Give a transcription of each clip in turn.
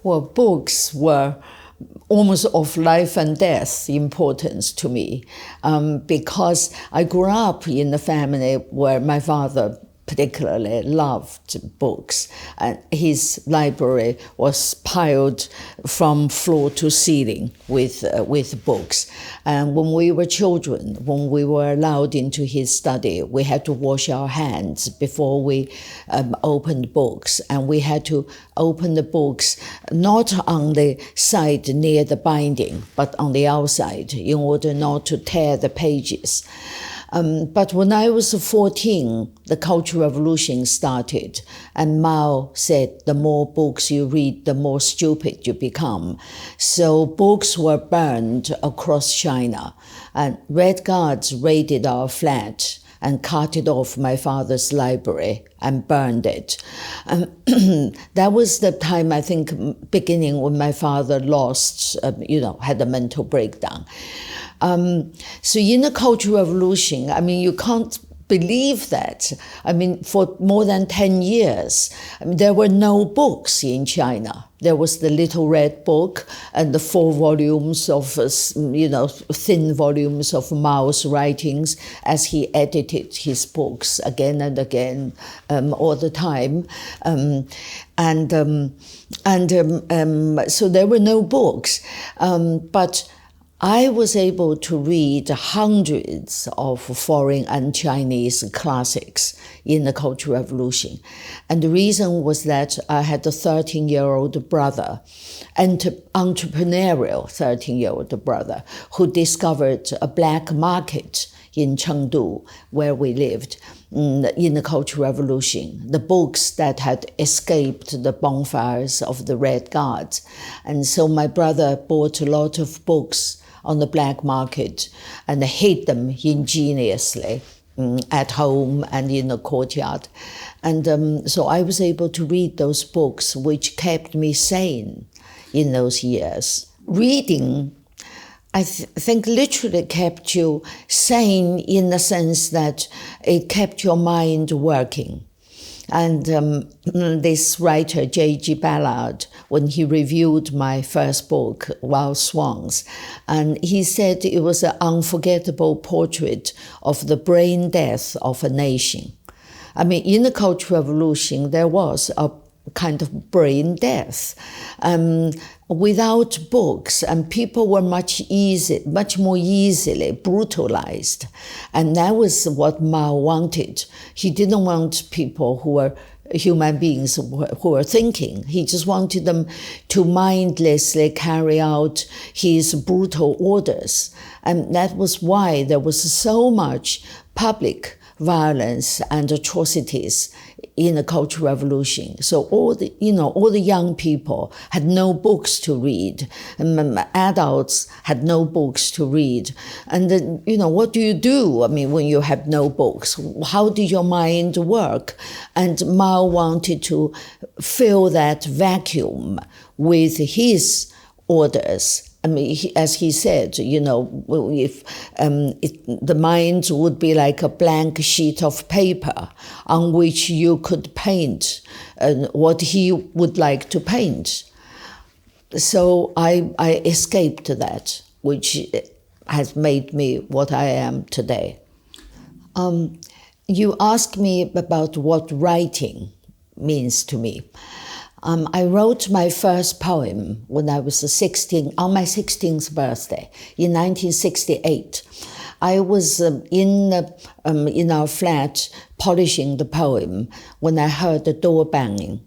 Well, books were almost of life and death importance to me, because I grew up in a family where my father particularly loved books, and his library was piled from floor to ceiling with books. And when we were children, when we were allowed into his study, we had to wash our hands before we opened books, and we had to open the books not on the side near the binding, but on the outside in order not to tear the pages. But when I was 14, the Cultural Revolution started, and Mao said, the more books you read, the more stupid you become. So books were burned across China, and Red Guards raided our flat and carted off my father's library and burned it. That was the time, I think, beginning when my father lost, had a mental breakdown. So in the Cultural Revolution, I mean, you can't believe that. I mean, for more than 10 years, there were no books in China. There was the Little Red Book and the 4 volumes of, thin volumes of Mao's writings as he edited his books again and again, all the time. So there were no books. But I was able to read hundreds of foreign and Chinese classics in the Cultural Revolution. And the reason was that I had a 13-year-old brother, an entrepreneurial 13-year-old brother, who discovered a black market in Chengdu, where we lived, in the Cultural Revolution, the books that had escaped the bonfires of the Red Guards. And so my brother bought a lot of books on the black market and hid them ingeniously at home and in the courtyard. And so I was able to read those books, which kept me sane in those years. Reading, I think, literally kept you sane in the sense that it kept your mind working. And this writer, J.G. Ballard, when he reviewed my first book, Wild Swans, and he said it was an unforgettable portrait of the brain death of a nation. I mean, in the Cultural Revolution, there was a kind of brain death. Without books, and people were much more easily brutalized. And that was what Mao wanted. He didn't want people who were human beings who were thinking. He just wanted them to mindlessly carry out his brutal orders. And that was why there was so much public violence and atrocities in the Cultural Revolution. So all the young people had no books to read, and adults had no books to read. And then, what do you do? I mean, when you have no books, how did your mind work? And Mao wanted to fill that vacuum with his orders. I mean, as he said, if the mind would be like a blank sheet of paper on which you could paint what he would like to paint. So I escaped that, which has made me what I am today. You asked me about what writing means to me. I wrote my first poem when I was 16, on my 16th birthday in 1968. I was in our flat polishing the poem when I heard the door banging.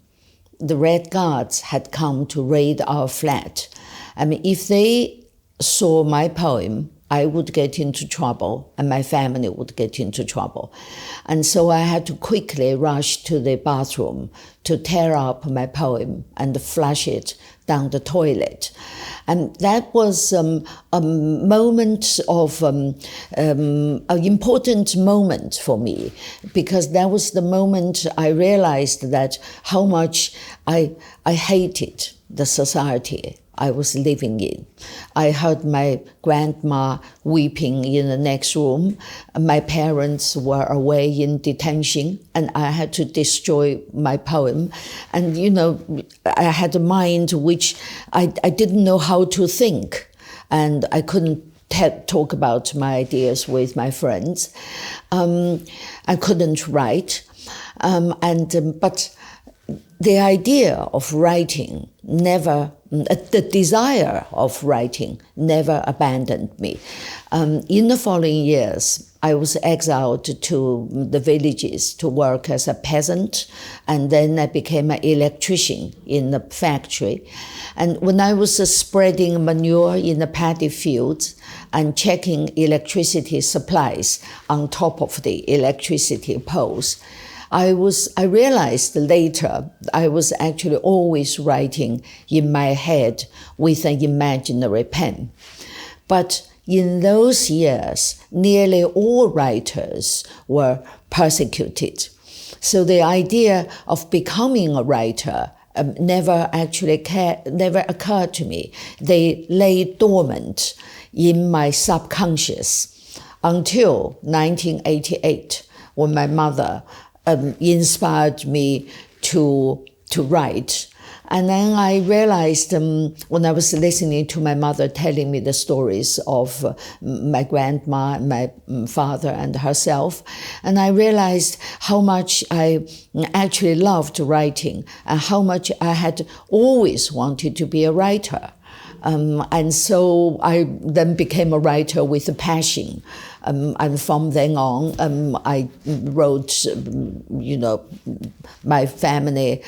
The Red Guards had come to raid our flat. I mean, if they saw my poem I would get into trouble and my family would get into trouble. And so I had to quickly rush to the bathroom to tear up my poem and flush it down the toilet. And that was a moment of, an important moment for me, because that was the moment I realized that how much I hated the society I was living in. I heard my grandma weeping in the next room. My parents were away in detention, and I had to destroy my poem. And, I had a mind which I didn't know how to think, and I couldn't talk about my ideas with my friends. I couldn't write, but the idea of writing the desire of writing never abandoned me. In the following years, I was exiled to the villages to work as a peasant, and then I became an electrician in the factory. And when I was spreading manure in the paddy fields and checking electricity supplies on top of the electricity poles, I realized later I was actually always writing in my head with an imaginary pen. But in those years, nearly all writers were persecuted. So the idea of becoming a writer never occurred to me. They lay dormant in my subconscious until 1988, when my mother inspired me to write. And then I realized when I was listening to my mother telling me the stories of my grandma, my father and herself, and I realized how much I actually loved writing and how much I had always wanted to be a writer. And so I then became a writer with a passion. And from then on, I wrote, my family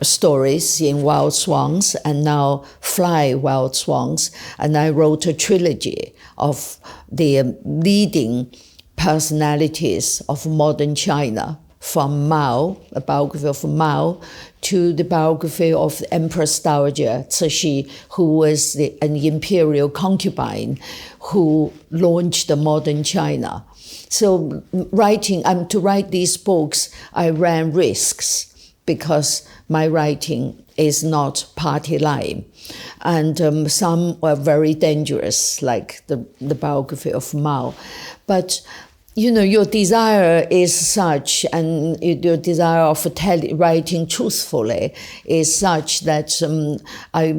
stories in Wild Swans, and now Fly Wild Swans. And I wrote a trilogy of the leading personalities of modern China, from Mao, a biography of Mao, to the biography of Empress Dowager Cixi, who was an imperial concubine who launched the modern China. So to write these books, I ran risks because my writing is not party line. And some were very dangerous, like the biography of Mao. But your desire is such, and your desire of writing truthfully is such that I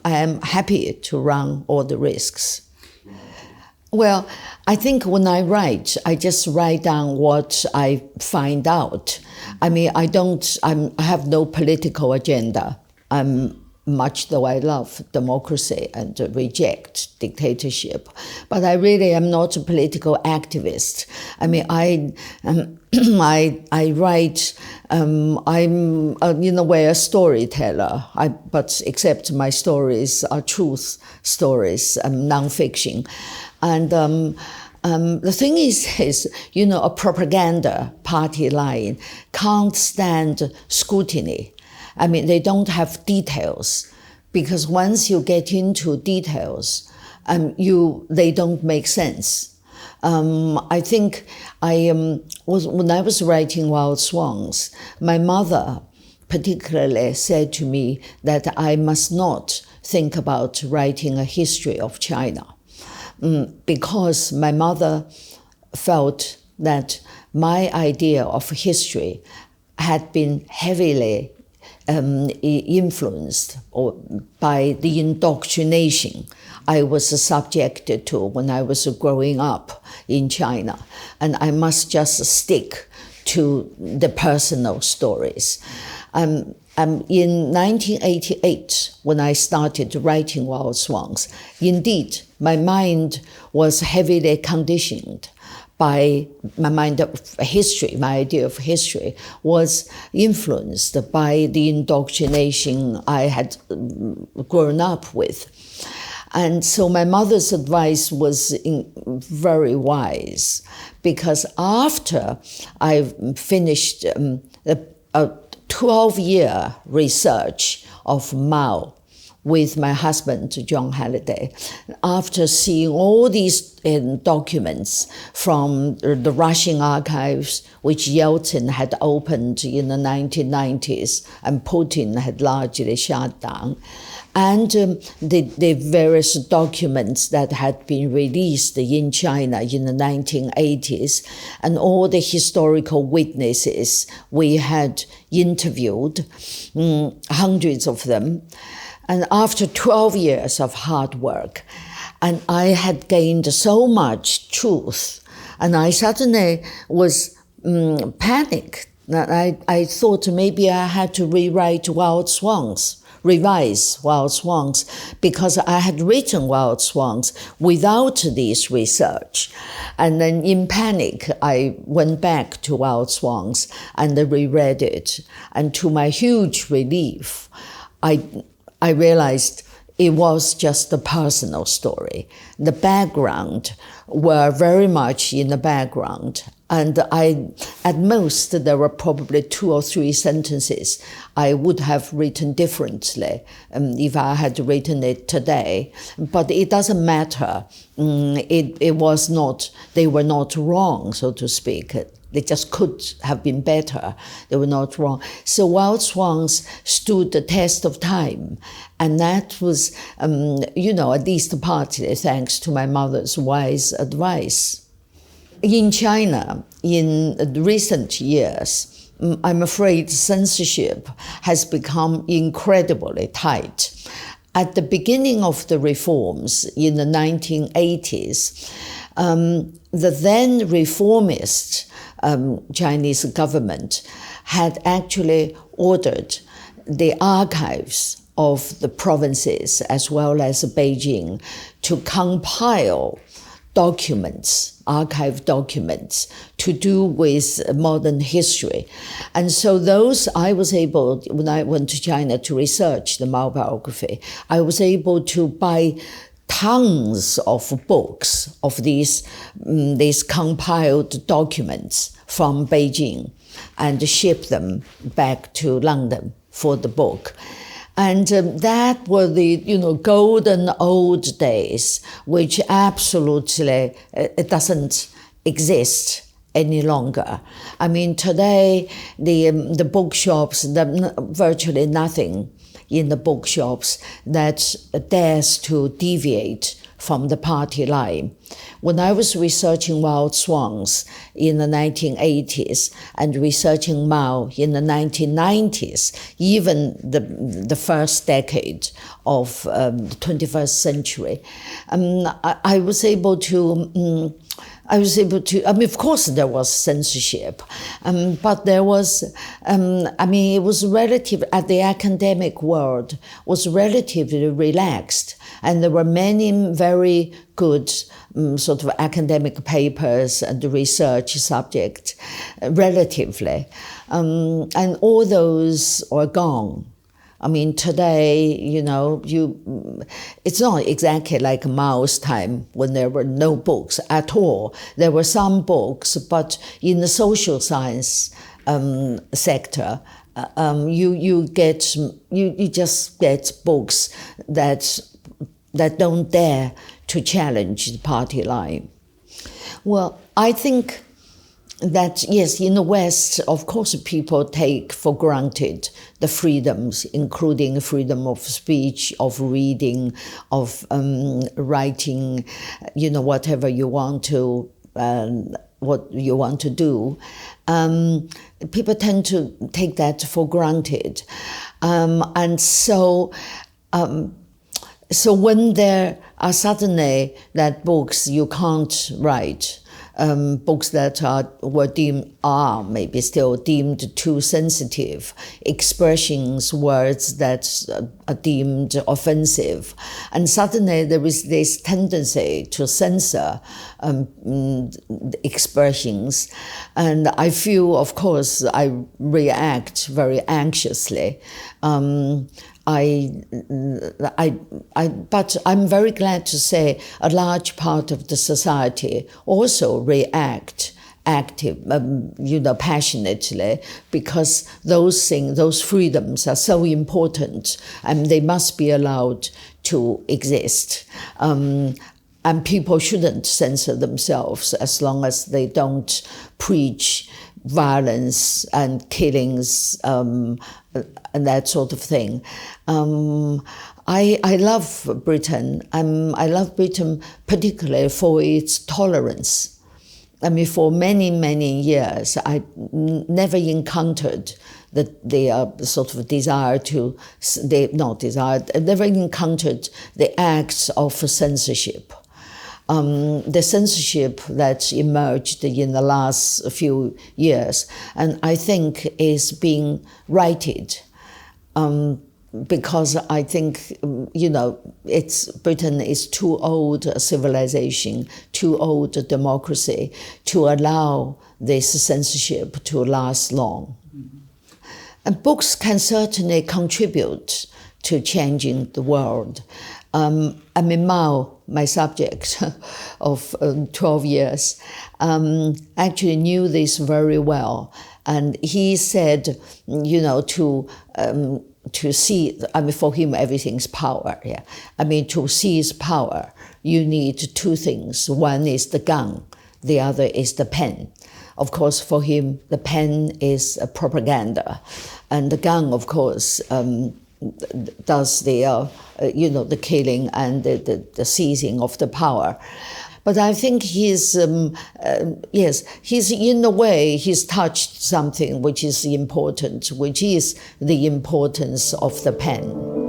am happy to run all the risks. Well, I think when I write, I just write down what I find out. I mean, I have no political agenda. Much though I love democracy and reject dictatorship, but I really am not a political activist. I mean, I write. I'm in a way a storyteller. But except my stories are truth stories, nonfiction, and the thing is, a propaganda party line can't stand scrutiny. I mean, they don't have details, because once you get into details, they don't make sense. I think when I was writing Wild Swans, my mother particularly said to me that I must not think about writing a history of China, because my mother felt that my idea of history had been heavily influenced by the indoctrination I was subjected to when I was growing up in China. And I must just stick to the personal stories. In 1988, when I started writing Wild Swans, indeed, my mind was heavily conditioned by my mind of history. My idea of history was influenced by the indoctrination I had grown up with. And so my mother's advice was very wise, because after I finished a 12-year research of Mao with my husband, John Halliday, after seeing all these documents from the Russian archives, which Yeltsin had opened in the 1990s and Putin had largely shut down, and the various documents that had been released in China in the 1980s, and all the historical witnesses we had interviewed, hundreds of them. And after 12 years of hard work, and I had gained so much truth, and I suddenly was panicked. I thought maybe I had to rewrite Wild Swans, revise Wild Swans, because I had written Wild Swans without this research. And then in panic, I went back to Wild Swans and reread it. And to my huge relief, I realized it was just a personal story. The background were very much in the background. And at most, there were probably 2 or 3 sentences I would have written differently if I had written it today. But it doesn't matter. It was not, they were not wrong, so to speak. They just could have been better. They were not wrong. So Wild Swans stood the test of time. And that was, at least partly thanks to my mother's wise advice. In China, in recent years, I'm afraid censorship has become incredibly tight. At the beginning of the reforms in the 1980s, the then reformist Chinese government had actually ordered the archives of the provinces as well as Beijing to compile documents, archive documents, to do with modern history. And so those, I was able, when I went to China to research the Mao biography, I was able to buy tons of books of these compiled documents from Beijing and ship them back to London for the book. And that were the, golden old days, which absolutely, it doesn't exist any longer. I mean, today, the bookshops, virtually nothing in the bookshops that dares to deviate from the party line. When I was researching Wild Swans in the 1980s and researching Mao in the 1990s, even the first decade of the 21st century, I was able to, of course there was censorship, but there was, it was relative, at the academic world, was relatively relaxed. And there were many very good sort of academic papers and research subjects, relatively. And all those are gone. I mean, today, it's not exactly like Mao's time when there were no books at all. There were some books, but in the social science sector, you just get books that don't dare to challenge the party line. Well, I think that, yes, in the West, of course, people take for granted the freedoms, including freedom of speech, of reading, of writing, whatever you want to, what you want to do. People tend to take that for granted. And so when there are suddenly that books you can't write, books that are maybe still deemed too sensitive, expressions, words that are deemed offensive. And suddenly there is this tendency to censor expressions. And I feel, of course, I react very anxiously But I'm very glad to say a large part of the society also react passionately, because those things, those freedoms are so important, and they must be allowed to exist. And people shouldn't censor themselves as long as they don't preach violence and killings and that sort of thing. I love Britain. I love Britain particularly for its tolerance. I mean, for many, many years, I never encountered their sort of desire to, never encountered the acts of censorship. The censorship that emerged in the last few years, and I think is being righted. Because I think, Britain is too old a civilization, too old a democracy to allow this censorship to last long. Mm-hmm. And books can certainly contribute to changing the world. Mao, my subject of 12 years, actually knew this very well. And he said, to see, for him, everything's power. Yeah. To seize power, you need two things. One is the gun, the other is the pen. Of course, for him, the pen is a propaganda, and the gun, of course, does the killing and the seizing of the power. But I think he's in a way, he's touched something which is important, which is the importance of the pen.